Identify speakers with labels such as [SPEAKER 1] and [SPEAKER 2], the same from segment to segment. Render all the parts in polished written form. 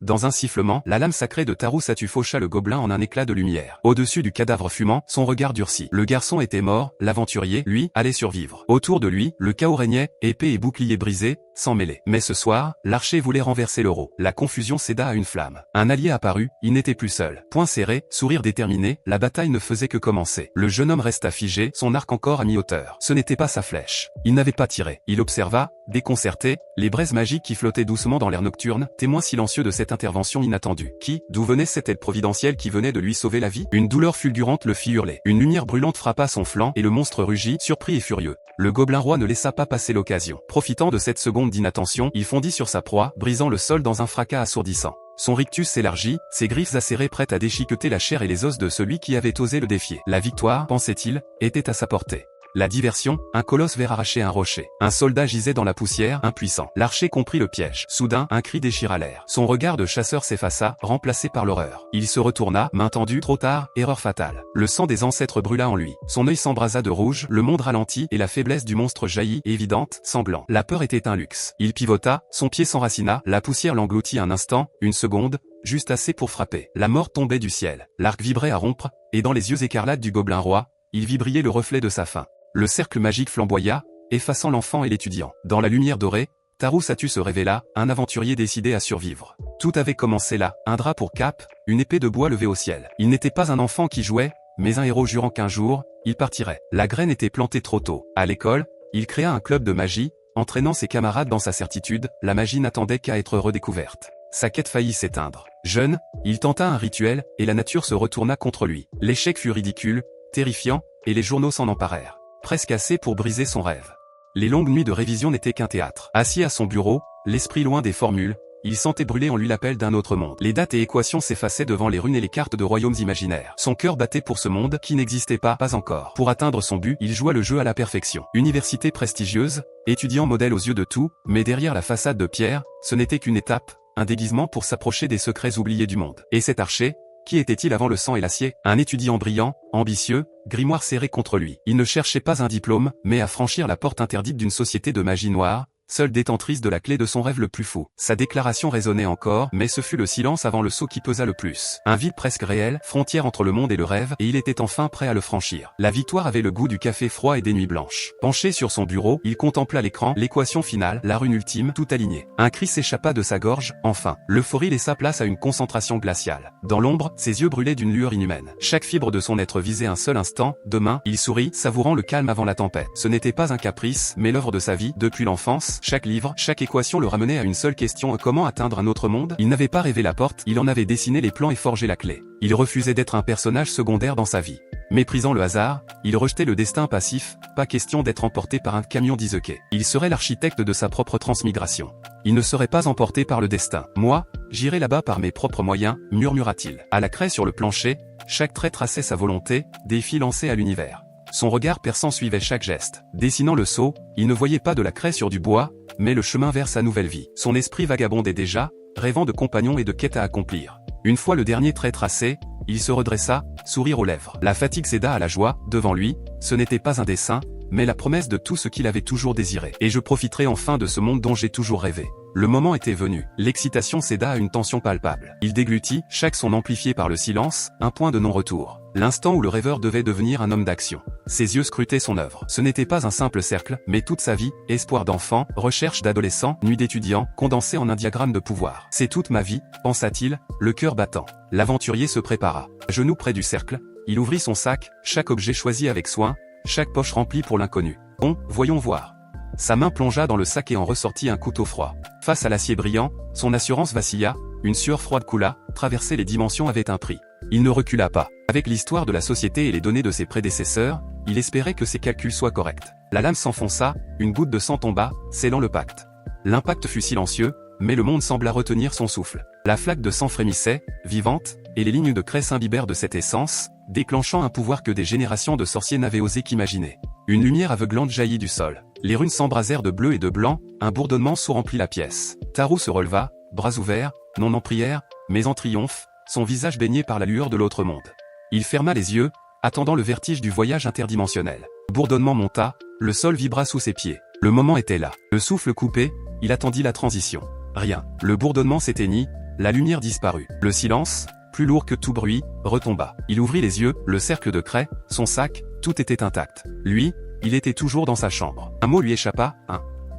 [SPEAKER 1] Dans un sifflement, la lame sacrée de Taru Satu faucha le gobelin en un éclat de lumière. Au-dessus du cadavre fumant, son regard durcit. Le garçon était mort, l'aventurier, lui, allait survivre. Autour de lui, le chaos régnait, épée et bouclier brisés, sans mêler. Mais ce soir, l'archer voulait renverser l'euro. La confusion céda à une flamme. Un allié apparut, il n'était plus seul. Poing serré, sourire déterminé, la bataille ne faisait que commencer. Le jeune homme resta figé, son arc encore à mi-hauteur. Ce n'était pas sa flèche. Il n'avait pas tiré. Il observa, déconcerté, les braises magiques qui flottaient doucement dans l'air nocturne, témoin silencieux de cette intervention inattendue. D'où venait cette aide providentielle qui venait de lui sauver la vie? Une douleur fulgurante le fit hurler. Une lumière brûlante frappa son flanc et le monstre rugit, surpris et furieux. Le gobelin roi ne laissa pas passer l'occasion. Profitant de cette seconde d'inattention, il fondit sur sa proie, brisant le sol dans un fracas assourdissant. Son rictus s'élargit, ses griffes acérées prêtes à déchiqueter la chair et les os de celui qui avait osé le défier. La victoire, pensait-il, était à sa portée. La diversion, un colosse vert arracher un rocher. Un soldat gisait dans la poussière, impuissant. L'archer comprit le piège. Soudain, un cri déchira l'air. Son regard de chasseur s'effaça, remplacé par l'horreur. Il se retourna, main tendue, trop tard, erreur fatale. Le sang des ancêtres brûla en lui. Son œil s'embrasa de rouge, le monde ralentit et la faiblesse du monstre jaillit, évidente, sanglant. La peur était un luxe. Il pivota, son pied s'enracina, la poussière l'engloutit un instant, une seconde, juste assez pour frapper. La mort tombait du ciel. L'arc vibrait à rompre, et dans les yeux écarlates du gobelin roi, il vit briller le reflet de sa faim. Le cercle magique flamboya, effaçant l'enfant et l'étudiant. Dans la lumière dorée, Taru Satu se révéla, un aventurier décidé à survivre. Tout avait commencé là, un drap pour cape, une épée de bois levée au ciel. Il n'était pas un enfant qui jouait, mais un héros jurant qu'un jour, il partirait. La graine était plantée trop tôt. À l'école, il créa un club de magie, entraînant ses camarades dans sa certitude, la magie n'attendait qu'à être redécouverte. Sa quête faillit s'éteindre. Jeune, il tenta un rituel, et la nature se retourna contre lui. L'échec fut ridicule, terrifiant, et les journaux s'en emparèrent. Presque assez pour briser son rêve. Les longues nuits de révision n'étaient qu'un théâtre. Assis à son bureau, l'esprit loin des formules, il sentait brûler en lui l'appel d'un autre monde. Les dates et équations s'effaçaient devant les runes et les cartes de royaumes imaginaires. Son cœur battait pour ce monde qui n'existait pas encore. Pour atteindre son but, il joua le jeu à la perfection. Université prestigieuse, étudiant modèle aux yeux de tout, mais derrière la façade de pierre, ce n'était qu'une étape, un déguisement pour s'approcher des secrets oubliés du monde. Et cet archer, qui était-il avant le sang et l'acier? Un étudiant brillant, ambitieux, grimoire serré contre lui. Il ne cherchait pas un diplôme, mais à franchir la porte interdite d'une société de magie noire, seule détentrice de la clé de son rêve le plus fou. Sa déclaration résonnait encore, mais ce fut le silence avant le saut qui pesa le plus. Un vide presque réel, frontière entre le monde et le rêve, et il était enfin prêt à le franchir. La victoire avait le goût du café froid et des nuits blanches. Penché sur son bureau, il contempla l'écran, l'équation finale, la rune ultime, tout aligné. Un cri s'échappa de sa gorge, enfin. L'euphorie laissa place à une concentration glaciale. Dans l'ombre, ses yeux brûlaient d'une lueur inhumaine. Chaque fibre de son être visait un seul instant, demain, il sourit, savourant le calme avant la tempête. Ce n'était pas un caprice, mais l'œuvre de sa vie, depuis l'enfance. Chaque livre, chaque équation le ramenait à une seule question: comment atteindre un autre monde? Il n'avait pas rêvé la porte, il en avait dessiné les plans et forgé la clé. Il refusait d'être un personnage secondaire dans sa vie. Méprisant le hasard, il rejetait le destin passif, pas question d'être emporté par un camion d'Izeke. Il serait l'architecte de sa propre transmigration. Il ne serait pas emporté par le destin. Moi, j'irai là-bas par mes propres moyens, murmura-t-il. À la craie sur le plancher, chaque trait traçait sa volonté, défi lancé à l'univers. Son regard perçant suivait chaque geste. Dessinant le sceau, il ne voyait pas de la craie sur du bois, mais le chemin vers sa nouvelle vie. Son esprit vagabondait déjà, rêvant de compagnons et de quêtes à accomplir. Une fois le dernier trait tracé, il se redressa, sourire aux lèvres. La fatigue céda à la joie, devant lui, ce n'était pas un dessin, mais la promesse de tout ce qu'il avait toujours désiré. Et je profiterai enfin de ce monde dont j'ai toujours rêvé. Le moment était venu. L'excitation céda à une tension palpable. Il déglutit, chaque son amplifié par le silence, un point de non-retour. L'instant où le rêveur devait devenir un homme d'action. Ses yeux scrutaient son œuvre. Ce n'était pas un simple cercle, mais toute sa vie, espoir d'enfant, recherche d'adolescent, nuit d'étudiant, condensé en un diagramme de pouvoir. C'est toute ma vie, pensa-t-il, le cœur battant. L'aventurier se prépara. À genoux près du cercle, il ouvrit son sac, chaque objet choisi avec soin, chaque poche remplie pour l'inconnu. Bon, voyons voir. Sa main plongea dans le sac et en ressortit un couteau froid. Face à l'acier brillant, son assurance vacilla, une sueur froide coula, traverser les dimensions avait un prix. Il ne recula pas. Avec l'histoire de la société et les données de ses prédécesseurs, il espérait que ses calculs soient corrects. La lame s'enfonça, une goutte de sang tomba, scellant le pacte. L'impact fut silencieux, mais le monde sembla retenir son souffle. La flaque de sang frémissait, vivante, et les lignes de craie s'imbibèrent de cette essence, déclenchant un pouvoir que des générations de sorciers n'avaient osé qu'imaginer. Une lumière aveuglante jaillit du sol. Les runes s'embrasèrent de bleu et de blanc, un bourdonnement sourd remplit la pièce. Taru se releva, bras ouverts, non en prière, mais en triomphe, son visage baigné par la lueur de l'autre monde. Il ferma les yeux, attendant le vertige du voyage interdimensionnel. Le bourdonnement monta, le sol vibra sous ses pieds. Le moment était là. Le souffle coupé, il attendit la transition. Rien. Le bourdonnement s'éteignit, la lumière disparut. Le silence, plus lourd que tout bruit, retomba. Il ouvrit les yeux, le cercle de craie, son sac, tout était intact. Lui, il était toujours dans sa chambre. Un mot lui échappa,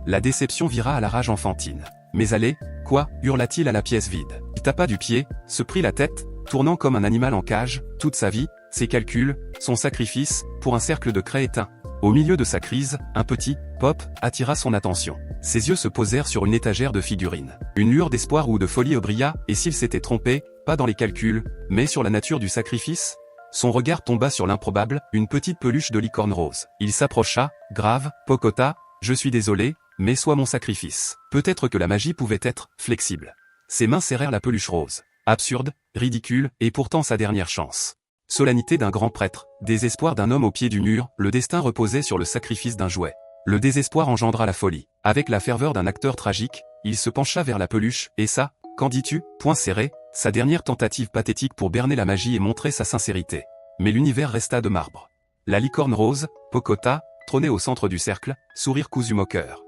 [SPEAKER 1] La déception vira à la rage enfantine. Mais allez, quoi, hurla-t-il à la pièce vide. Il tapa du pied, se prit la tête, tournant comme un animal en cage, toute sa vie, ses calculs, son sacrifice, pour un cercle de craie éteint. Au milieu de sa crise, un petit pop attira son attention. Ses yeux se posèrent sur une étagère de figurines. Une lueur d'espoir ou de folie brilla, et s'il s'était trompé, pas dans les calculs, mais sur la nature du sacrifice? Son regard tomba sur l'improbable, une petite peluche de licorne rose. Il s'approcha, grave, pocota, « Je suis désolé, mais sois mon sacrifice. » Peut-être que la magie pouvait être flexible. Ses mains serrèrent la peluche rose. Absurde, ridicule, et pourtant sa dernière chance. Solennité d'un grand prêtre, désespoir d'un homme au pied du mur, le destin reposait sur le sacrifice d'un jouet. Le désespoir engendra la folie. Avec la ferveur d'un acteur tragique, il se pencha vers la peluche, et ça, qu'en dis-tu, poing serré, sa dernière tentative pathétique pour berner la magie et montrer sa sincérité. Mais l'univers resta de marbre. La licorne rose, pocota, trônait au centre du cercle, sourire cousu moqueur.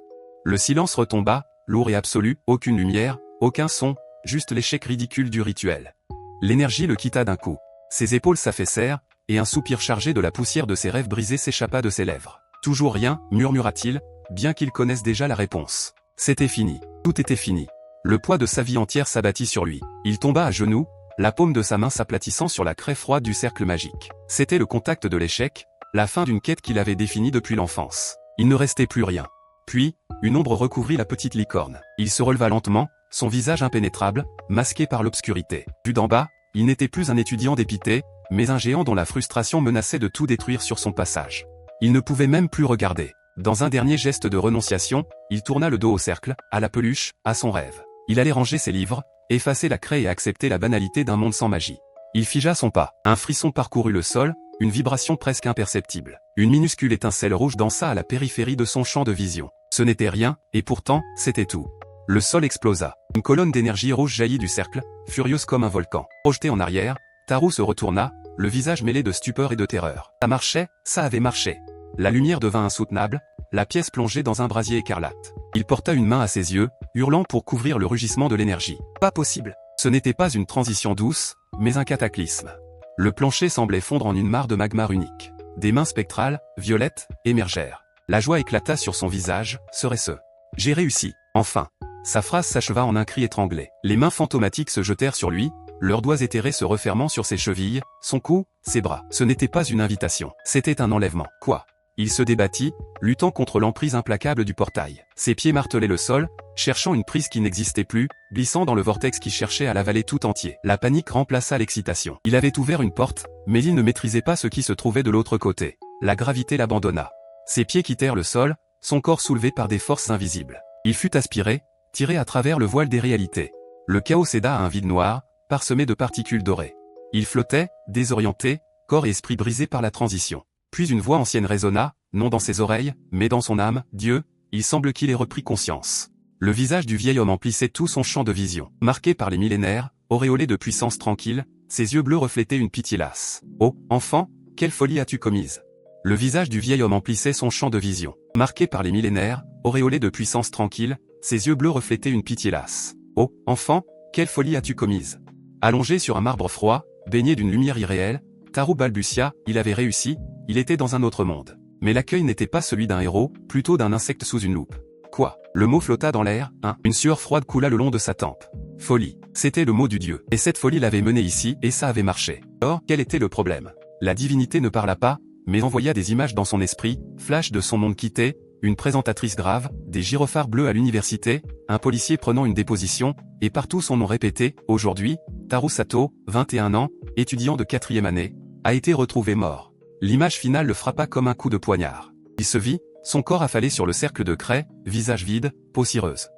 [SPEAKER 1] Le silence retomba, lourd et absolu, aucune lumière, aucun son, juste l'échec ridicule du rituel. L'énergie le quitta d'un coup. Ses épaules s'affaissèrent, et un soupir chargé de la poussière de ses rêves brisés s'échappa de ses lèvres. Toujours rien, murmura-t-il, bien qu'il connaisse déjà la réponse. C'était fini. Tout était fini. Le poids de sa vie entière s'abattit sur lui. Il tomba à genoux, la paume de sa main s'aplatissant sur la craie froide du cercle magique. C'était le contact de l'échec, la fin d'une quête qu'il avait définie depuis l'enfance. Il ne restait plus rien. Puis, une ombre recouvrit la petite licorne. Il se releva lentement, son visage impénétrable, masqué par l'obscurité. Vu d'en bas, il n'était plus un étudiant dépité, mais un géant dont la frustration menaçait de tout détruire sur son passage. Il ne pouvait même plus regarder. Dans un dernier geste de renonciation, il tourna le dos au cercle, à la peluche, à son rêve. Il allait ranger ses livres, effacer la craie et accepter la banalité d'un monde sans magie. Il figea son pas. Un frisson parcourut le sol, une vibration presque imperceptible. Une minuscule étincelle rouge dansa à la périphérie de son champ de vision. Ce n'était rien, et pourtant, c'était tout. Le sol explosa. Une colonne d'énergie rouge jaillit du cercle, furieuse comme un volcan. Projeté en arrière, Tarou se retourna, le visage mêlé de stupeur et de terreur. Ça marchait, ça avait marché. La lumière devint insoutenable, la pièce plongeait dans un brasier écarlate. Il porta une main à ses yeux, hurlant pour couvrir le rugissement de l'énergie. Pas possible. Ce n'était pas une transition douce, mais un cataclysme. Le plancher semblait fondre en une mare de magma unique. Des mains spectrales, violettes, émergèrent. La joie éclata sur son visage, serait-ce. J'ai réussi, enfin. Sa phrase s'acheva en un cri étranglé. Les mains fantomatiques se jetèrent sur lui, leurs doigts éthérés se refermant sur ses chevilles, son cou, ses bras. Ce n'était pas une invitation, c'était un enlèvement. Quoi? Il se débattit, luttant contre l'emprise implacable du portail. Ses pieds martelaient le sol, cherchant une prise qui n'existait plus, glissant dans le vortex qui cherchait à l'avaler tout entier. La panique remplaça l'excitation. Il avait ouvert une porte, mais il ne maîtrisait pas ce qui se trouvait de l'autre côté. La gravité l'abandonna. Ses pieds quittèrent le sol, son corps soulevé par des forces invisibles. Il fut aspiré, tiré à travers le voile des réalités. Le chaos céda à un vide noir, parsemé de particules dorées. Il flottait, désorienté, corps et esprit brisés par la transition. Puis une voix ancienne résonna, non dans ses oreilles, mais dans son âme. Dieu, il semble qu'il ait repris conscience. Le visage du vieil homme emplissait tout son champ de vision. Marqué par les millénaires, auréolé de puissance tranquille, ses yeux bleus reflétaient une pitié lasse. Oh, enfant, quelle folie as-tu commise? Le visage du vieil homme emplissait son champ de vision. Marqué par les millénaires, auréolé de puissance tranquille, ses yeux bleus reflétaient une pitié lasse. Oh, enfant, quelle folie as-tu commise? Allongé sur un marbre froid, baigné d'une lumière irréelle, Tarou balbutia, il avait réussi, il était dans un autre monde. Mais l'accueil n'était pas celui d'un héros, plutôt d'un insecte sous une loupe. Quoi? Le mot flotta dans l'air, une sueur froide coula le long de sa tempe. Folie. C'était le mot du dieu. Et cette folie l'avait mené ici, et ça avait marché. Or, quel était le problème? La divinité ne parla pas, mais envoya des images dans son esprit, flash de son monde quitté, une présentatrice grave, des gyrophares bleus à l'université, un policier prenant une déposition, et partout son nom répété. Aujourd'hui, Tarou Sato, 21 ans, étudiant de 4e année, a été retrouvé mort. L'image finale le frappa comme un coup de poignard. Il se vit, son corps affalé sur le cercle de craie, visage vide, peau cireuse.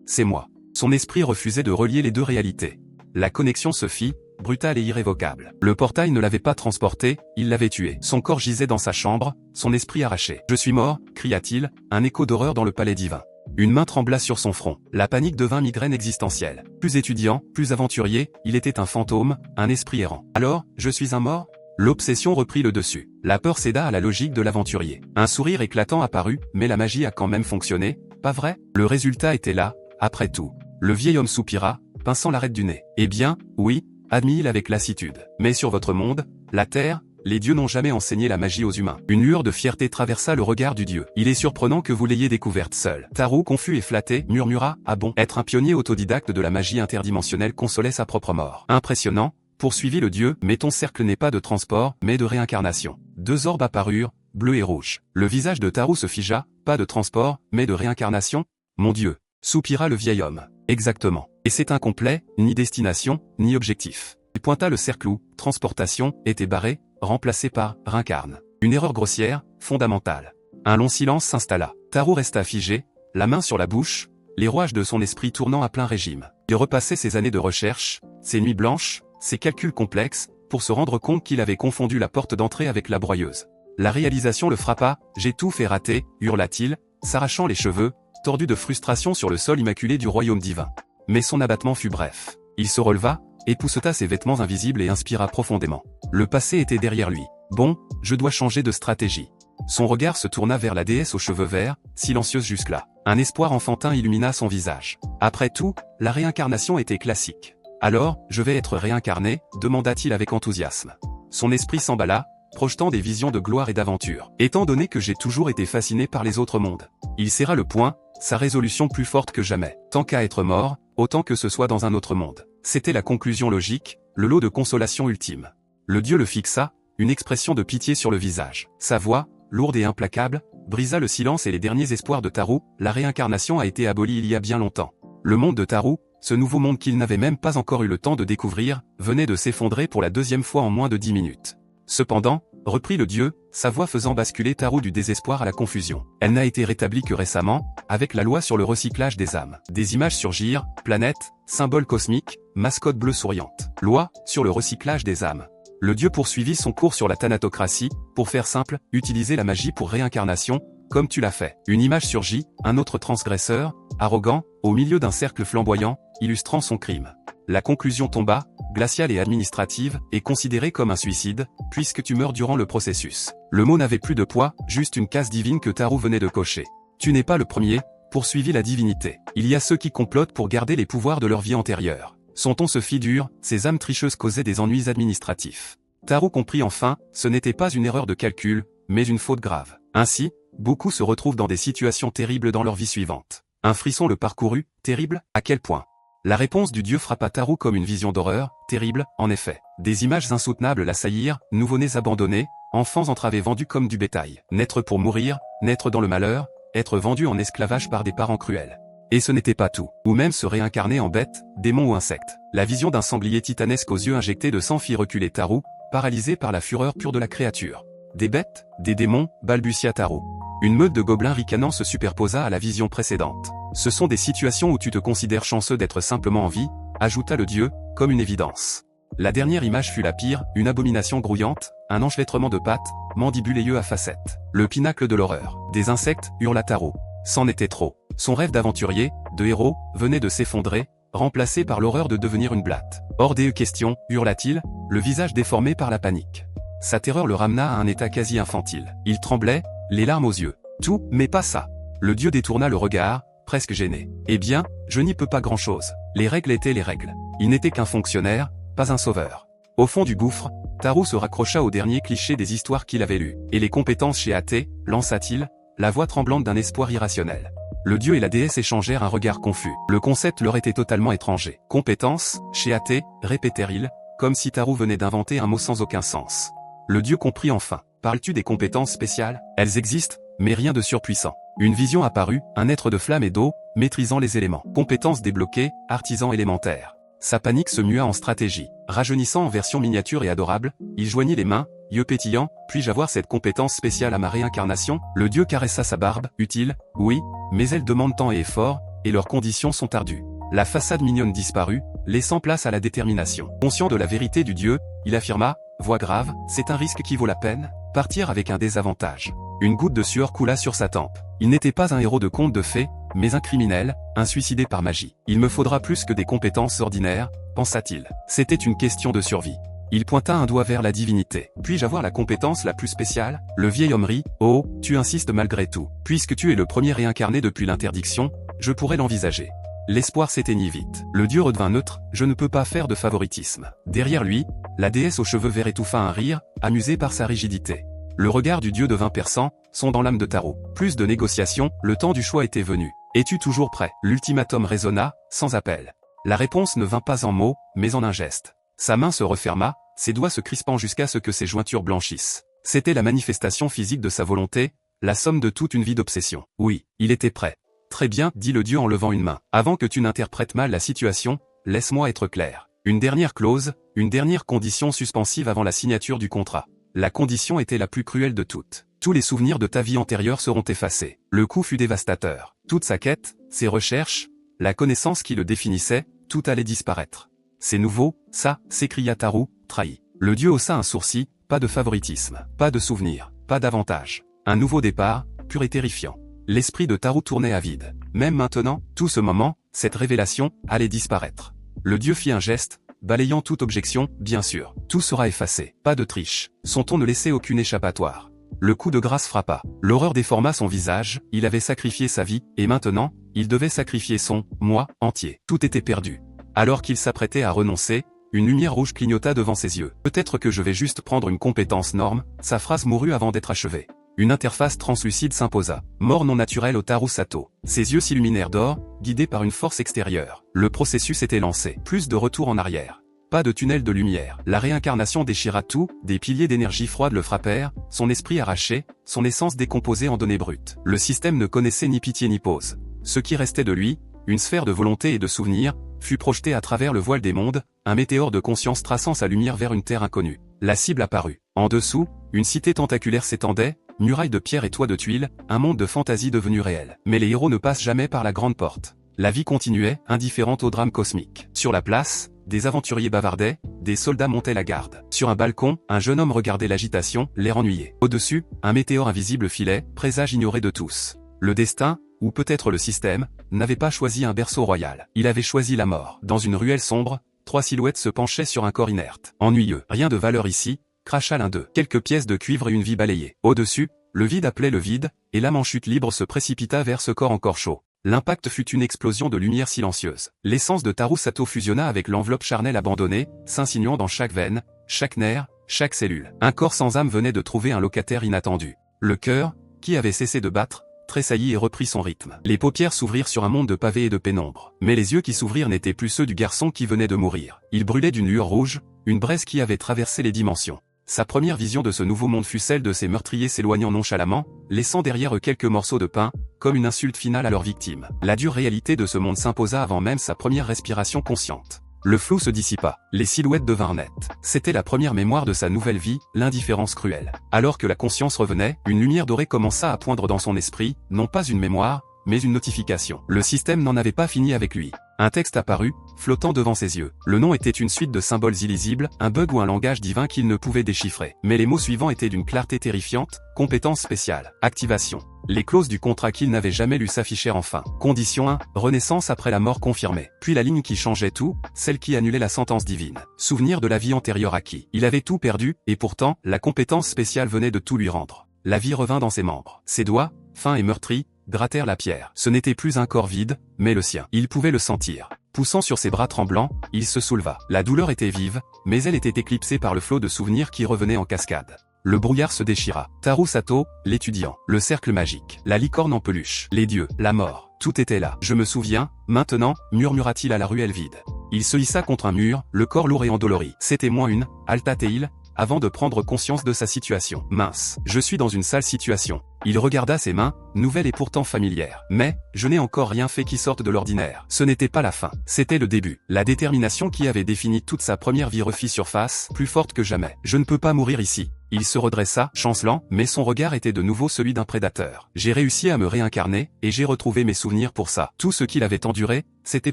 [SPEAKER 1] C'est moi. Son esprit refusait de relier les deux réalités. La connexion se fit, brutale et irrévocable. Le portail ne l'avait pas transporté, il l'avait tué. Son corps gisait dans sa chambre, son esprit arraché. Je suis mort, cria-t-il, un écho d'horreur dans le palais divin. Une main trembla sur son front. La panique devint migraine existentielle. Plus étudiant, plus aventurier, il était un fantôme, un esprit errant. Alors, je suis un mort? L'obsession reprit le dessus. La peur céda à la logique de l'aventurier. Un sourire éclatant apparut, mais la magie a quand même fonctionné, pas vrai? Le résultat était là, après tout. Le vieil homme soupira, pinçant l'arête du nez. Eh bien, oui, admit-il avec lassitude. Mais sur votre monde, la Terre, les dieux n'ont jamais enseigné la magie aux humains. Une lueur de fierté traversa le regard du dieu. Il est surprenant que vous l'ayez découverte seul. Tarou, confus et flatté, murmura, ah bon, être un pionnier autodidacte de la magie interdimensionnelle consolait sa propre mort. Impressionnant, poursuivit le dieu, mais ton cercle n'est pas de transport, mais de réincarnation. 2 orbes apparurent, bleus et rouges. Le visage de Tarou se figea, pas de transport, mais de réincarnation. Mon dieu, soupira le vieil homme. Exactement. Et c'est incomplet, ni destination, ni objectif. Il pointa le cercle où, transportation, était barré, remplacé par, réincarne. Une erreur grossière, fondamentale. Un long silence s'installa. Tarou resta figé, la main sur la bouche, les rouages de son esprit tournant à plein régime. Il repassait ses années de recherche, ses nuits blanches, ses calculs complexes, pour se rendre compte qu'il avait confondu la porte d'entrée avec la broyeuse. La réalisation le frappa, j'ai tout fait rater, hurla-t-il, s'arrachant les cheveux, tordu de frustration sur le sol immaculé du royaume divin. Mais son abattement fut bref. Il se releva, épousseta ses vêtements invisibles et inspira profondément. Le passé était derrière lui. Bon, je dois changer de stratégie. Son regard se tourna vers la déesse aux cheveux verts, silencieuse jusque-là. Un espoir enfantin illumina son visage. Après tout, la réincarnation était classique. Alors, je vais être réincarné, demanda-t-il avec enthousiasme. Son esprit s'emballa, projetant des visions de gloire et d'aventure. Étant donné que j'ai toujours été fasciné par les autres mondes. Il serra le poing, sa résolution plus forte que jamais. Tant qu'à être mort, autant que ce soit dans un autre monde. C'était la conclusion logique, le lot de consolation ultime. Le dieu le fixa, une expression de pitié sur le visage. Sa voix, lourde et implacable, brisa le silence et les derniers espoirs de Tarou. La réincarnation a été abolie il y a bien longtemps. Le monde de Tarou, ce nouveau monde qu'il n'avait même pas encore eu le temps de découvrir, venait de s'effondrer pour la 2e fois en moins de 10 minutes. Cependant, reprit le dieu, sa voix faisant basculer Tarou du désespoir à la confusion. Elle n'a été rétablie que récemment, avec la loi sur le recyclage des âmes. Des images surgirent, planètes, symboles cosmiques, mascotte bleue souriante. Loi, sur le recyclage des âmes. Le dieu poursuivit son cours sur la thanatocratie, pour faire simple, utiliser la magie pour réincarnation, comme tu l'as fait. Une image surgit, un autre transgresseur, arrogant, au milieu d'un cercle flamboyant, illustrant son crime. La conclusion tomba, glaciale et administrative, est considérée comme un suicide, puisque tu meurs durant le processus. Le mot n'avait plus de poids, juste une case divine que Tarou venait de cocher. Tu n'es pas le premier, poursuivit la divinité. Il y a ceux qui complotent pour garder les pouvoirs de leur vie antérieure. Son ton se fit dur, ces âmes tricheuses causaient des ennuis administratifs. Tarou comprit enfin, ce n'était pas une erreur de calcul, mais une faute grave. Ainsi, beaucoup se retrouvent dans des situations terribles dans leur vie suivante. Un frisson le parcourut, terrible, à quel point? La réponse du dieu frappa Tarou comme une vision d'horreur, terrible, en effet. Des images insoutenables l'assaillirent, nouveau-nés abandonnés, enfants entravés vendus comme du bétail. Naître pour mourir, naître dans le malheur, être vendu en esclavage par des parents cruels. Et ce n'était pas tout. Ou même se réincarner en bête, démon ou insecte. La vision d'un sanglier titanesque aux yeux injectés de sang fit reculer Tarou, paralysé par la fureur pure de la créature. Des bêtes, des démons, balbutia Tarou. Une meute de gobelins ricanants se superposa à la vision précédente. Ce sont des situations où tu te considères chanceux d'être simplement en vie, ajouta le dieu, comme une évidence. La dernière image fut la pire, une abomination grouillante, un enchevêtrement de pattes, mandibules et yeux à facettes. Le pinacle de l'horreur. Des insectes, hurla Tarou. C'en était trop. Son rêve d'aventurier, de héros, venait de s'effondrer, remplacé par l'horreur de devenir une blatte. Hors des questions, hurla-t-il, le visage déformé par la panique. Sa terreur le ramena à un état quasi infantile. Il tremblait, les larmes aux yeux. Tout, mais pas ça. Le dieu détourna le regard, presque gêné. Eh bien, je n'y peux pas grand-chose. Les règles étaient les règles. Il n'était qu'un fonctionnaire, pas un sauveur. Au fond du gouffre, Tarou se raccrocha au dernier cliché des histoires qu'il avait lues. Et les compétences chez Athée, lança-t-il, la voix tremblante d'un espoir irrationnel. Le dieu et la déesse échangèrent un regard confus. Le concept leur était totalement étranger. Compétences, chez Athée, répétèrent-ils, comme si Tarou venait d'inventer un mot sans aucun sens. Le dieu comprit enfin. Parles-tu des compétences spéciales? Elles existent, mais rien de surpuissant. Une vision apparut, un être de flamme et d'eau, maîtrisant les éléments. Compétences débloquées, artisan élémentaire. Sa panique se mua en stratégie. Rajeunissant en version miniature et adorable, il joignit les mains, yeux pétillants, puis-je avoir cette compétence spéciale à ma réincarnation? Le dieu caressa sa barbe, utile, oui, mais elle demande temps et effort, et leurs conditions sont ardues. La façade mignonne disparut, laissant place à la détermination. Conscient de la vérité du dieu, il affirma, voix grave, c'est un risque qui vaut la peine, partir avec un désavantage. Une goutte de sueur coula sur sa tempe. Il n'était pas un héros de conte de fées, mais un criminel, un suicidé par magie. Il me faudra plus que des compétences ordinaires, pensa-t-il. C'était une question de survie. Il pointa un doigt vers la divinité. Puis-je avoir la compétence la plus spéciale? Le vieil homme rit, oh, tu insistes malgré tout. Puisque tu es le premier réincarné depuis l'interdiction, je pourrais l'envisager. l'espoir s'éteignit vite. Le dieu redevint neutre, je ne peux pas faire de favoritisme. Derrière lui, la déesse aux cheveux verts étouffa un rire, amusée par sa rigidité. Le regard du dieu devint perçant, sondant l'âme de Tarou. Plus de négociations, le temps du choix était venu. Es-tu toujours prêt? L'ultimatum résonna, sans appel. La réponse ne vint pas en mots, mais en un geste. Sa main se referma, ses doigts se crispant jusqu'à ce que ses jointures blanchissent. C'était la manifestation physique de sa volonté, la somme de toute une vie d'obsession. Oui, il était prêt. Très bien, dit le dieu en levant une main. Avant que tu n'interprètes mal la situation, laisse-moi être clair. Une dernière clause, une dernière condition suspensive avant la signature du contrat. La condition était la plus cruelle de toutes. Tous les souvenirs de ta vie antérieure seront effacés. Le coup fut dévastateur. Toute sa quête, ses recherches, la connaissance qui le définissait, tout allait disparaître. C'est nouveau, ça, s'écria Tarou, trahi. Le dieu haussa un sourcil, pas de favoritisme, pas de souvenir, pas d'avantage. Un nouveau départ, pur et terrifiant. L'esprit de Tarou tournait à vide. Même maintenant, tout ce moment, cette révélation, allait disparaître. Le dieu fit un geste, balayant toute objection, bien sûr. Tout sera effacé. Pas de triche. Son ton ne laissait aucune échappatoire. Le coup de grâce frappa. L'horreur déforma son visage, il avait sacrifié sa vie, et maintenant, il devait sacrifier son « moi » entier. Tout était perdu. Alors qu'il s'apprêtait à renoncer, une lumière rouge clignota devant ses yeux. Peut-être que je vais juste prendre une compétence norme, sa phrase mourut avant d'être achevée. Une interface translucide s'imposa. Mort non naturelle au Tarou Sato. Ses yeux s'illuminèrent d'or, guidés par une force extérieure. Le processus était lancé. Plus de retour en arrière. Pas de tunnel de lumière. La réincarnation déchira tout, des piliers d'énergie froide le frappèrent, son esprit arraché, son essence décomposée en données brutes. Le système ne connaissait ni pitié ni pause. Ce qui restait de lui, une sphère de volonté et de souvenirs, fut projeté à travers le voile des mondes, un météore de conscience traçant sa lumière vers une terre inconnue. La cible apparut. En dessous, une cité tentaculaire s'étendait, murailles de pierre et toits de tuiles, un monde de fantaisie devenu réel. Mais les héros ne passent jamais par la grande porte. La vie continuait, indifférente au drame cosmique. Sur la place, des aventuriers bavardaient, des soldats montaient la garde. Sur un balcon, un jeune homme regardait l'agitation, l'air ennuyé. Au-dessus, un météore invisible filait, présage ignoré de tous. Le destin, ou peut-être le système, n'avait pas choisi un berceau royal. Il avait choisi la mort. Dans une ruelle sombre, 3 silhouettes se penchaient sur un corps inerte. Ennuyeux. Rien de valeur ici, cracha l'un d'eux. Quelques pièces de cuivre et une vie balayée. Au-dessus, le vide appelait le vide, et l'âme en chute libre se précipita vers ce corps encore chaud. L'impact fut une explosion de lumière silencieuse. L'essence de Tarou Sato fusionna avec l'enveloppe charnelle abandonnée, s'insinuant dans chaque veine, chaque nerf, chaque cellule. Un corps sans âme venait de trouver un locataire inattendu. Le cœur, qui avait cessé de battre, tressaillit et reprit son rythme. Les paupières s'ouvrirent sur un monde de pavés et de pénombre. Mais les yeux qui s'ouvrirent n'étaient plus ceux du garçon qui venait de mourir. Ils brûlaient d'une lueur rouge, une braise qui avait traversé les dimensions. Sa première vision de ce nouveau monde fut celle de ces meurtriers s'éloignant nonchalamment, laissant derrière eux quelques morceaux de pain, comme une insulte finale à leurs victimes. La dure réalité de ce monde s'imposa avant même sa première respiration consciente. Le flou se dissipa, les silhouettes devinrent nettes. C'était la première mémoire de sa nouvelle vie, l'indifférence cruelle. Alors que la conscience revenait, une lumière dorée commença à poindre dans son esprit, non pas une mémoire, mais une notification. Le système n'en avait pas fini avec lui. Un texte apparut, flottant devant ses yeux. Le nom était une suite de symboles illisibles, un bug ou un langage divin qu'il ne pouvait déchiffrer. Mais les mots suivants étaient d'une clarté terrifiante, compétence spéciale, activation. Les clauses du contrat qu'il n'avait jamais lu s'affichèrent enfin. Condition 1, renaissance après la mort confirmée. Puis la ligne qui changeait tout, celle qui annulait la sentence divine. Souvenir de la vie antérieure acquis. Il avait tout perdu, et pourtant, la compétence spéciale venait de tout lui rendre. La vie revint dans ses membres. Ses doigts, fins et meurtris, grattèrent la pierre. Ce n'était plus un corps vide, mais le sien. Il pouvait le sentir. Poussant sur ses bras tremblants, il se souleva. La douleur était vive, mais elle était éclipsée par le flot de souvenirs qui revenaient en cascade. Le brouillard se déchira. Tarou Sato, l'étudiant, le cercle magique, la licorne en peluche, les dieux, la mort, tout était là. Je me souviens, maintenant, murmura-t-il à la ruelle vide. Il se hissa contre un mur, le corps lourd et endolori. C'était moins une, Alta-t-il, avant de prendre conscience de sa situation. Mince, je suis dans une sale situation. Il regarda ses mains, nouvelles et pourtant familières. Mais, je n'ai encore rien fait qui sorte de l'ordinaire. Ce n'était pas la fin, c'était le début. La détermination qui avait défini toute sa première vie refit surface, plus forte que jamais. Je ne peux pas mourir ici. Il se redressa, chancelant, mais son regard était de nouveau celui d'un prédateur. J'ai réussi à me réincarner, et j'ai retrouvé mes souvenirs pour ça. Tout ce qu'il avait enduré, c'était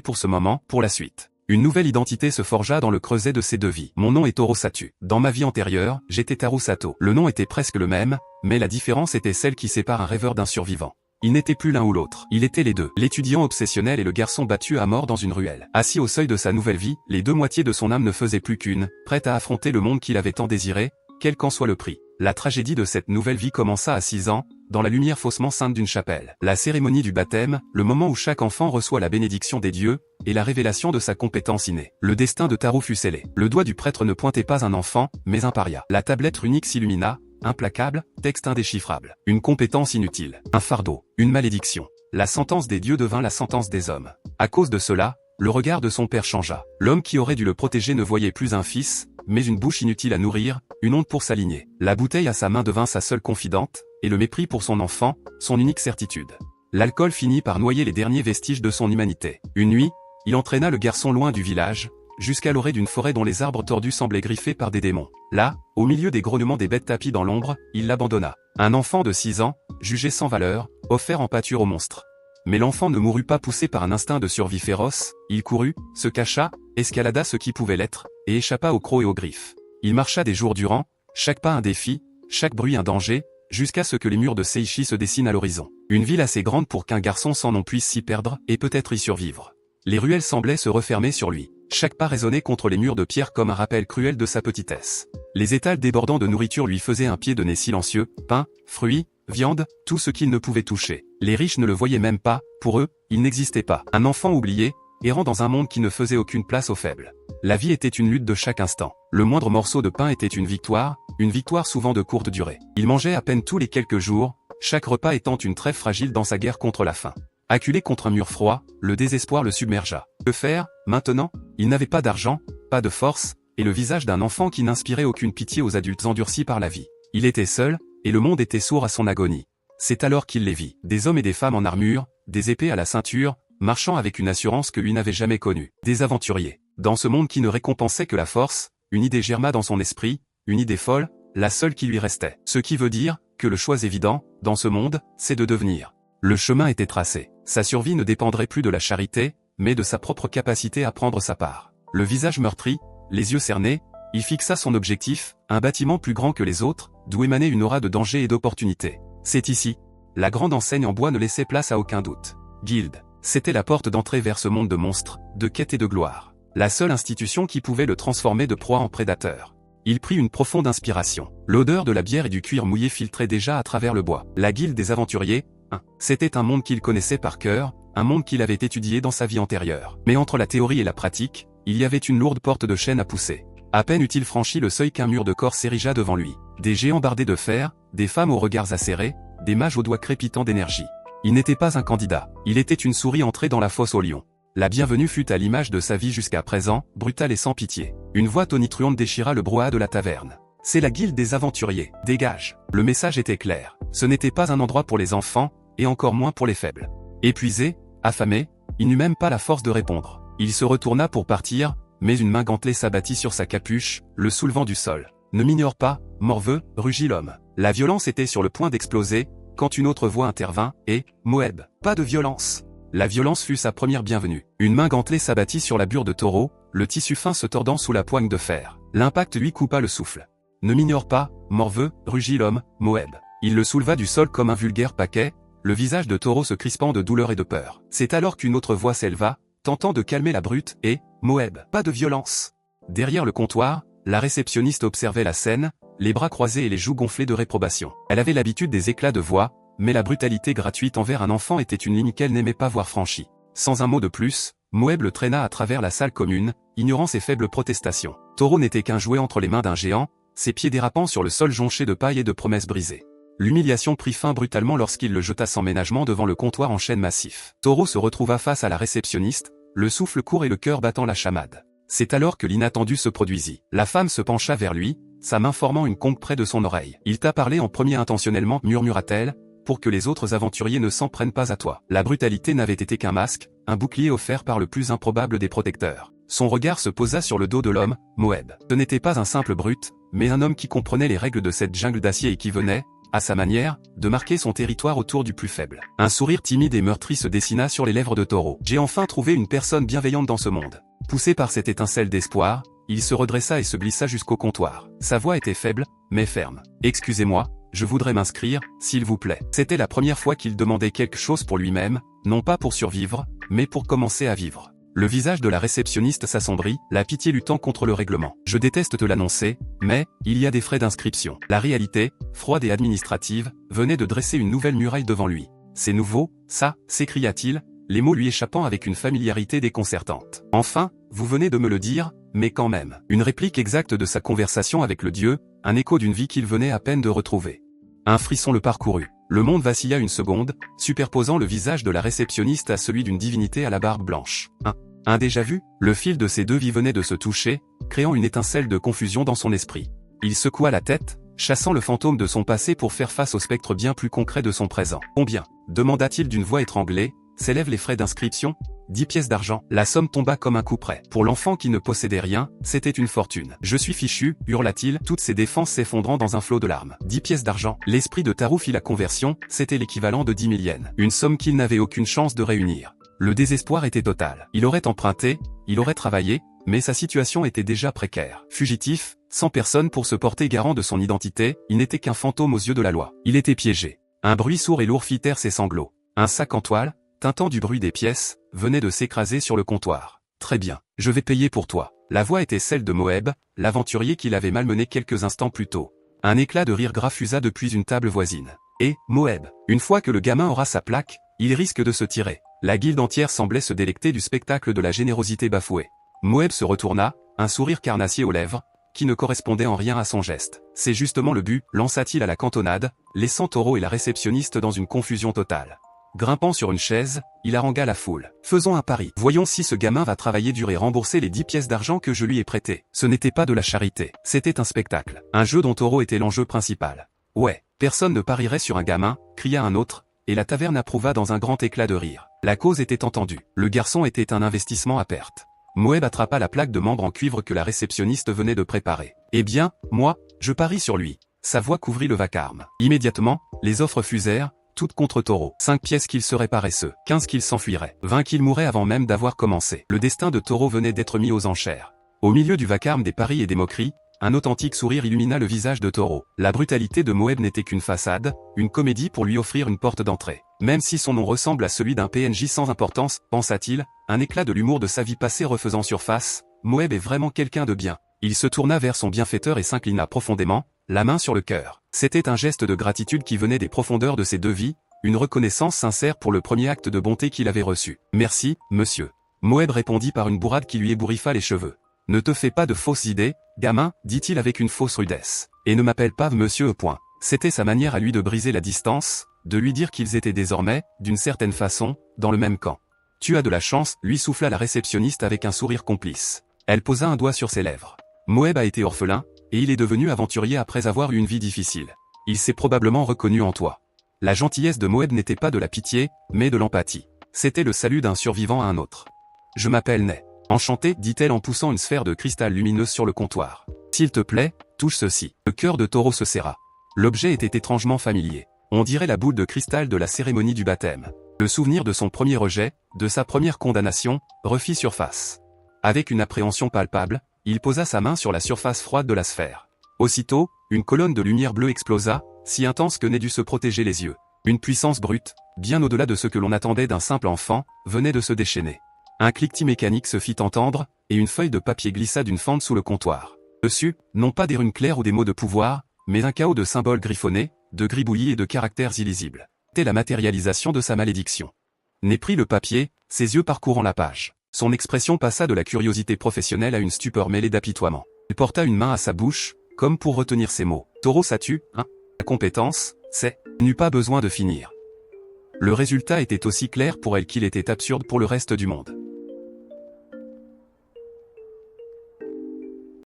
[SPEAKER 1] pour ce moment, pour la suite. Une nouvelle identité se forgea dans le creuset de ces deux vies. Mon nom est Toro Satu. Dans ma vie antérieure, j'étais Tarou Sato. Le nom était presque le même, mais la différence était celle qui sépare un rêveur d'un survivant. Il n'était plus l'un ou l'autre, il était les deux. L'étudiant obsessionnel et le garçon battu à mort dans une ruelle. Assis au seuil de sa nouvelle vie, les deux moitiés de son âme ne faisaient plus qu'une, prête à affronter le monde qu'il avait tant désiré, quel qu'en soit le prix. La tragédie de cette nouvelle vie commença à 6 ans, dans la lumière faussement sainte d'une chapelle. La cérémonie du baptême, le moment où chaque enfant reçoit la bénédiction des dieux, et la révélation de sa compétence innée. Le destin de Taro fut scellé. Le doigt du prêtre ne pointait pas un enfant, mais un paria. La tablette runique s'illumina, implacable, texte indéchiffrable. Une compétence inutile. Un fardeau. Une malédiction. La sentence des dieux devint la sentence des hommes. À cause de cela, le regard de son père changea. L'homme qui aurait dû le protéger ne voyait plus un fils, mais une bouche inutile à nourrir, une honte pour s'aligner. La bouteille à sa main devint sa seule confidente, et le mépris pour son enfant, son unique certitude. L'alcool finit par noyer les derniers vestiges de son humanité. Une nuit, il entraîna le garçon loin du village, jusqu'à l'orée d'une forêt dont les arbres tordus semblaient griffés par des démons. Là, au milieu des grognements des bêtes tapies dans l'ombre, il l'abandonna. Un enfant de 6 ans, jugé sans valeur, offert en pâture au monstre. Mais l'enfant ne mourut pas poussé par un instinct de survie féroce, il courut, se cacha, escalada ce qui pouvait l'être, et échappa aux crocs et aux griffes. Il marcha des jours durant, chaque pas un défi, chaque bruit un danger, jusqu'à ce que les murs de Seishi se dessinent à l'horizon. Une ville assez grande pour qu'un garçon sans nom puisse s'y perdre, et peut-être y survivre. Les ruelles semblaient se refermer sur lui. Chaque pas résonnait contre les murs de pierre comme un rappel cruel de sa petitesse. Les étals débordants de nourriture lui faisaient un pied de nez silencieux, pain, fruits, viande, tout ce qu'il ne pouvait toucher. Les riches ne le voyaient même pas, pour eux, il n'existait pas. Un enfant oublié, errant dans un monde qui ne faisait aucune place aux faibles. La vie était une lutte de chaque instant. Le moindre morceau de pain était une victoire souvent de courte durée. Il mangeait à peine tous les quelques jours, chaque repas étant une trêve fragile dans sa guerre contre la faim. Acculé contre un mur froid, le désespoir le submergea. Que faire, maintenant? Il n'avait pas d'argent, pas de force, et le visage d'un enfant qui n'inspirait aucune pitié aux adultes endurcis par la vie. Il était seul, et le monde était sourd à son agonie. C'est alors qu'il les vit. Des hommes et des femmes en armure, des épées à la ceinture, marchant avec une assurance que lui n'avait jamais connue. Des aventuriers. Dans ce monde qui ne récompensait que la force, une idée germa dans son esprit, une idée folle, la seule qui lui restait. Ce qui veut dire, que le choix évident, dans ce monde, c'est de devenir. Le chemin était tracé. Sa survie ne dépendrait plus de la charité, mais de sa propre capacité à prendre sa part. Le visage meurtri, les yeux cernés, il fixa son objectif, un bâtiment plus grand que les autres, d'où émanait une aura de danger et d'opportunité. C'est ici. La grande enseigne en bois ne laissait place à aucun doute. Guilde. C'était la porte d'entrée vers ce monde de monstres, de quête et de gloire. La seule institution qui pouvait le transformer de proie en prédateur. Il prit une profonde inspiration. L'odeur de la bière et du cuir mouillé filtrait déjà à travers le bois. La guilde des aventuriers, c'était un monde qu'il connaissait par cœur, un monde qu'il avait étudié dans sa vie antérieure. Mais entre la théorie et la pratique, il y avait une lourde porte de chêne à pousser. À peine eut-il franchi le seuil qu'un mur de corps s'érigea devant lui. Des géants bardés de fer, des femmes aux regards acérés, des mages aux doigts crépitants d'énergie. Il n'était pas un candidat, il était une souris entrée dans la fosse aux lions. La bienvenue fut à l'image de sa vie jusqu'à présent, brutale et sans pitié. Une voix tonitruante déchira le brouhaha de la taverne. C'est la guilde des aventuriers, dégage. Le message était clair. Ce n'était pas un endroit pour les enfants, et encore moins pour les faibles. Épuisé, affamé, il n'eut même pas la force de répondre. Il se retourna pour partir, mais une main gantelée s'abattit sur sa capuche, le soulevant du sol. Ne m'ignore pas, morveux, rugit l'homme. La violence était sur le point d'exploser, quand une autre voix intervint, et, Moeb, pas de violence. La violence fut sa première bienvenue. Une main gantelée s'abattit sur la bure de taureau, le tissu fin se tordant sous la poigne de fer. L'impact lui coupa le souffle. Ne m'ignore pas, morveux, rugit l'homme, Moeb. Il le souleva du sol comme un vulgaire paquet, le visage de taureau se crispant de douleur et de peur. C'est alors qu'une autre voix s'éleva, tentant de calmer la brute, et, Moeb, pas de violence. Derrière le comptoir, la réceptionniste observait la scène, les bras croisés et les joues gonflées de réprobation. Elle avait l'habitude des éclats de voix, mais la brutalité gratuite envers un enfant était une ligne qu'elle n'aimait pas voir franchie. Sans un mot de plus, Moeb le traîna à travers la salle commune, ignorant ses faibles protestations. Taureau n'était qu'un jouet entre les mains d'un géant, ses pieds dérapant sur le sol jonché de paille et de promesses brisées. L'humiliation prit fin brutalement lorsqu'il le jeta sans ménagement devant le comptoir en chêne massif. Taureau se retrouva face à la réceptionniste, le souffle court et le cœur battant la chamade. C'est alors que l'inattendu se produisit. La femme se pencha vers lui, sa main formant une conque près de son oreille. « Il t'a parlé en premier intentionnellement » murmura-t-elle, pour que les autres aventuriers ne s'en prennent pas à toi. La brutalité n'avait été qu'un masque, un bouclier offert par le plus improbable des protecteurs. Son regard se posa sur le dos de l'homme, Moeb. Ce n'était pas un simple brute, mais un homme qui comprenait les règles de cette jungle d'acier et qui venait, à sa manière, de marquer son territoire autour du plus faible. Un sourire timide et meurtri se dessina sur les lèvres de Taureau. J'ai enfin trouvé une personne bienveillante dans ce monde. Poussé par cette étincelle d'espoir, il se redressa et se glissa jusqu'au comptoir. Sa voix était faible, mais ferme. Excusez-moi, je voudrais m'inscrire, s'il vous plaît. C'était la première fois qu'il demandait quelque chose pour lui-même, non pas pour survivre, mais pour commencer à vivre. Le visage de la réceptionniste s'assombrit, la pitié luttant contre le règlement. « Je déteste te l'annoncer, mais, il y a des frais d'inscription. » La réalité, froide et administrative, venait de dresser une nouvelle muraille devant lui. « C'est nouveau, ça » s'écria-t-il, les mots lui échappant avec une familiarité déconcertante. « Enfin, vous venez de me le dire, mais quand même. » Une réplique exacte de sa conversation avec le dieu, un écho d'une vie qu'il venait à peine de retrouver. Un frisson le parcourut. Le monde vacilla une seconde, superposant le visage de la réceptionniste à celui d'une divinité à la barbe blanche. Un déjà-vu, le fil de ces deux vies venait de se toucher, créant une étincelle de confusion dans son esprit. Il secoua la tête, chassant le fantôme de son passé pour faire face au spectre bien plus concret de son présent. « Combien » demanda-t-il d'une voix étranglée, « s'élèvent les frais d'inscription » 10 pièces d'argent. La somme tomba comme un coup près. Pour l'enfant qui ne possédait rien, c'était une fortune. « Je suis fichu » hurla-t-il, toutes ses défenses s'effondrant dans un flot de larmes. 10 pièces d'argent. L'esprit de Tarou fit la conversion, c'était l'équivalent de 10 000 yens. Une somme qu'il n'avait aucune chance de réunir. Le désespoir était total. Il aurait emprunté, il aurait travaillé, mais sa situation était déjà précaire. Fugitif, sans personne pour se porter garant de son identité, il n'était qu'un fantôme aux yeux de la loi. Il était piégé. Un bruit sourd et lourd fit taire ses sanglots. Un sac en toile, tintant du bruit des pièces, venait de s'écraser sur le comptoir. « Très bien, je vais payer pour toi. » La voix était celle de Moeb, l'aventurier qui l'avait malmené quelques instants plus tôt. Un éclat de rire gras fusa depuis une table voisine. « Et, Moeb, une fois que le gamin aura sa plaque, il risque de se tirer. » La guilde entière semblait se délecter du spectacle de la générosité bafouée. Moeb se retourna, un sourire carnassier aux lèvres, qui ne correspondait en rien à son geste. « C'est justement le but » lança-t-il à la cantonade, laissant Toro et la réceptionniste dans une confusion totale. Grimpant sur une chaise, il harangua la foule. « Faisons un pari. Voyons si ce gamin va travailler dur et rembourser les 10 pièces d'argent que je lui ai prêtées. » Ce n'était pas de la charité, c'était un spectacle. Un jeu dont Toro était l'enjeu principal. « Ouais, personne ne parierait sur un gamin » cria un autre, et la taverne approuva dans un grand éclat de rire. La cause était entendue. Le garçon était un investissement à perte. Moeb attrapa la plaque de membre en cuivre que la réceptionniste venait de préparer. « Eh bien, moi, je parie sur lui. » Sa voix couvrit le vacarme. Immédiatement, les offres fusèrent, toutes contre Toro. 5 pièces qu'il serait paresseux, 15 qu'il s'enfuirait, 20 qu'il mourrait avant même d'avoir commencé. Le destin de Toro venait d'être mis aux enchères. Au milieu du vacarme des paris et des moqueries, un authentique sourire illumina le visage de Toro. La brutalité de Moeb n'était qu'une façade, une comédie pour lui offrir une porte d'entrée. Même si son nom ressemble à celui d'un PNJ sans importance, pensa-t-il, un éclat de l'humour de sa vie passée refaisant surface, Moeb est vraiment quelqu'un de bien. Il se tourna vers son bienfaiteur et s'inclina profondément, la main sur le cœur. C'était un geste de gratitude qui venait des profondeurs de ses deux vies, une reconnaissance sincère pour le premier acte de bonté qu'il avait reçu. « Merci, monsieur. » Moeb répondit par une bourrade qui lui ébouriffa les cheveux. « Ne te fais pas de fausses idées, gamin, dit-il avec une fausse rudesse. Et ne m'appelle pas monsieur . C'était sa manière à lui de briser la distance, de lui dire qu'ils étaient désormais, d'une certaine façon, dans le même camp. « Tu as de la chance » lui souffla la réceptionniste avec un sourire complice. Elle posa un doigt sur ses lèvres. Moeb a été orphelin, et il est devenu aventurier après avoir eu une vie difficile. Il s'est probablement reconnu en toi. La gentillesse de Moeb n'était pas de la pitié, mais de l'empathie. C'était le salut d'un survivant à un autre. « Je m'appelle Ney. » Enchanté, dit-elle en poussant une sphère de cristal lumineuse sur le comptoir. « S'il te plaît, touche ceci. » Le cœur de Toro se serra. L'objet était étrangement familier. On dirait la boule de cristal de la cérémonie du baptême. Le souvenir de son premier rejet, de sa première condamnation, refit surface. Avec une appréhension palpable, il posa sa main sur la surface froide de la sphère. Aussitôt, une colonne de lumière bleue explosa, si intense que Ney dut se protéger les yeux. Une puissance brute, bien au-delà de ce que l'on attendait d'un simple enfant, venait de se déchaîner. Un cliquetis mécanique se fit entendre, et une feuille de papier glissa d'une fente sous le comptoir. Dessus, non pas des runes claires ou des mots de pouvoir, mais un chaos de symboles griffonnés, de gribouillis et de caractères illisibles. C'était la matérialisation de sa malédiction. Ney prit le papier, ses yeux parcourant la page. Son expression passa de la curiosité professionnelle à une stupeur mêlée d'apitoiement. Il porta une main à sa bouche, comme pour retenir ses mots. « Toro, sais-tu, hein ? La compétence, c'est... » N'eut pas besoin de finir. Le résultat était aussi clair pour elle qu'il était absurde pour le reste du monde.